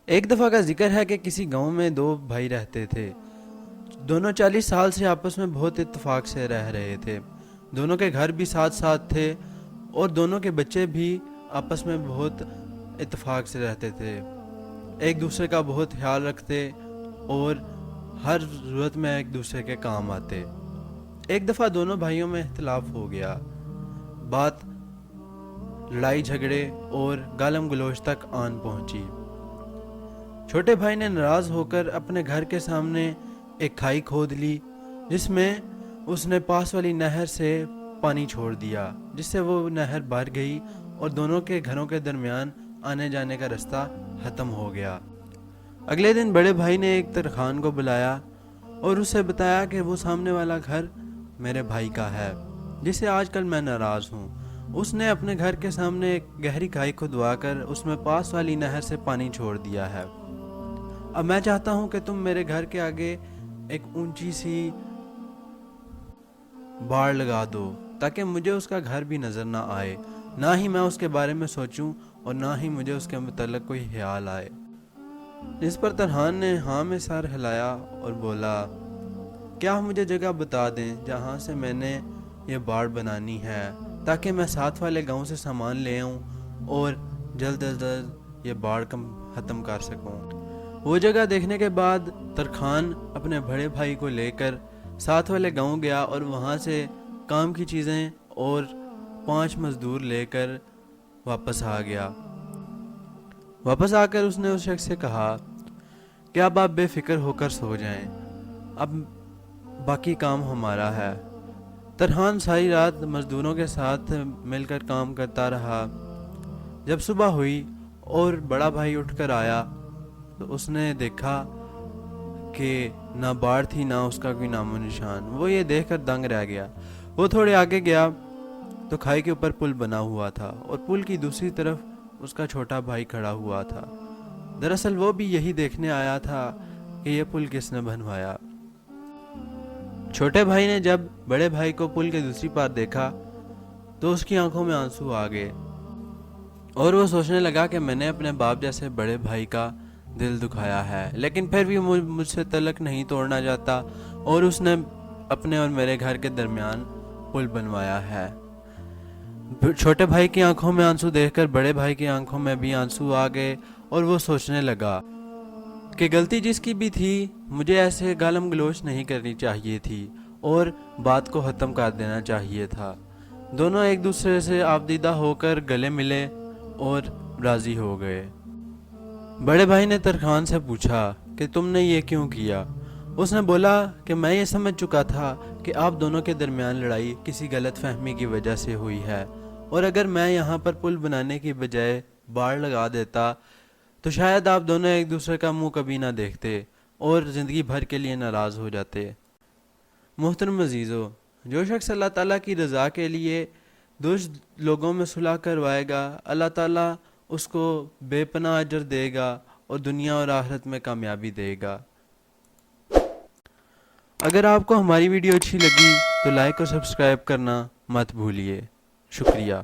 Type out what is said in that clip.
ایک دفعہ کا ذکر ہے کہ کسی گاؤں میں دو بھائی رہتے تھے۔ دونوں 40 سال سے آپس میں بہت اتفاق سے رہ رہے تھے۔ دونوں کے گھر بھی ساتھ ساتھ تھے اور دونوں کے بچے بھی آپس میں بہت اتفاق سے رہتے تھے، ایک دوسرے کا بہت خیال رکھتے اور ہر ضرورت میں ایک دوسرے کے کام آتے۔ ایک دفعہ دونوں بھائیوں میں اختلاف ہو گیا، بات لڑائی جھگڑے اور گالم گلوچ تک آن پہنچی۔ چھوٹے بھائی نے ناراض ہو کر اپنے گھر کے سامنے ایک کھائی کھود لی، جس میں اس نے پاس والی نہر سے پانی چھوڑ دیا، جس سے وہ نہر بھر گئی اور دونوں کے گھروں کے درمیان آنے جانے کا راستہ ختم ہو گیا۔ اگلے دن بڑے بھائی نے ایک ترخان کو بلایا اور اسے بتایا کہ وہ سامنے والا گھر میرے بھائی کا ہے، جس سے آج کل میں ناراض ہوں۔ اس نے اپنے گھر کے سامنے ایک گہری کھائی کھدوا کر اس میں پاس والی نہر سے پانی چھوڑ دیا ہے۔ اب میں چاہتا ہوں کہ تم میرے گھر کے آگے ایک اونچی سی باڑ لگا دو تاکہ مجھے اس کا گھر بھی نظر نہ آئے، نہ ہی میں اس کے بارے میں سوچوں اور نہ ہی مجھے اس کے متعلق کوئی خیال آئے۔ اس پر ترحان نے ہاں میں سر ہلایا اور بولا، کیا مجھے جگہ بتا دیں جہاں سے میں نے یہ باڑ بنانی ہے تاکہ میں ساتھ والے گاؤں سے سامان لے آؤں اور جلد از جلد یہ باڑ ختم کر سکوں۔ وہ جگہ دیکھنے کے بعد ترخان اپنے بڑے بھائی کو لے کر ساتھ والے گاؤں گیا اور وہاں سے کام کی چیزیں اور 5 مزدور لے کر واپس آ گیا۔ واپس آ کر اس نے اس شخص سے کہا کہ اب آپ بے فکر ہو کر سو جائیں، اب باقی کام ہمارا ہے۔ ترحان ساری رات مزدوروں کے ساتھ مل کر کام کرتا رہا۔ جب صبح ہوئی اور بڑا بھائی اٹھ کر آیا تو اس نے دیکھا کہ نہ باڑ تھی نہ اس کا کوئی نام و نشان۔ وہ یہ دیکھ کر دنگ رہ گیا۔ وہ تھوڑے آگے گیا تو کھائی کے اوپر پل بنا ہوا تھا اور پل کی دوسری طرف اس کا چھوٹا بھائی کھڑا ہوا تھا۔ دراصل وہ بھی یہی دیکھنے آیا تھا کہ یہ پل کس نے بنوایا۔ چھوٹے بھائی نے جب بڑے بھائی کو پل کے دوسری پار دیکھا تو اس کی آنکھوں میں آنسو آ گئے اور وہ سوچنے لگا کہ میں نے اپنے باپ جیسے بڑے بھائی کا دل دکھایا ہے، لیکن پھر بھی مجھ سے تعلق نہیں توڑنا چاہتا اور اس نے اپنے اور میرے گھر کے درمیان پل بنوایا ہے۔ چھوٹے بھائی کی آنکھوں میں آنسو دیکھ کر بڑے بھائی کی آنکھوں میں بھی آنسو آ گئے اور وہ سوچنے لگا کہ غلطی جس کی بھی تھی، مجھے ایسے گالم گلوچ نہیں کرنی چاہیے تھی اور بات کو ختم کر دینا چاہیے تھا۔ دونوں ایک دوسرے سے آبدیدہ ہو کر گلے ملے اور راضی ہو گئے۔ بڑے بھائی نے ترخان سے پوچھا کہ تم نے یہ کیوں کیا؟ اس نے بولا کہ میں یہ سمجھ چکا تھا کہ آپ دونوں کے درمیان لڑائی کسی غلط فہمی کی وجہ سے ہوئی ہے، اور اگر میں یہاں پر پل بنانے کی بجائے باڑ لگا دیتا تو شاید آپ دونوں ایک دوسرے کا منہ کبھی نہ دیکھتے اور زندگی بھر کے لیے ناراض ہو جاتے۔ محترم عزیزو، جو شخص اللہ تعالیٰ کی رضا کے لیے درست لوگوں میں صلح کروائے گا، اللہ تعالیٰ اس کو بے پناہ اجر دے گا اور دنیا اور آخرت میں کامیابی دے گا۔ اگر آپ کو ہماری ویڈیو اچھی لگی تو لائک اور سبسکرائب کرنا مت بھولیے۔ شکریہ۔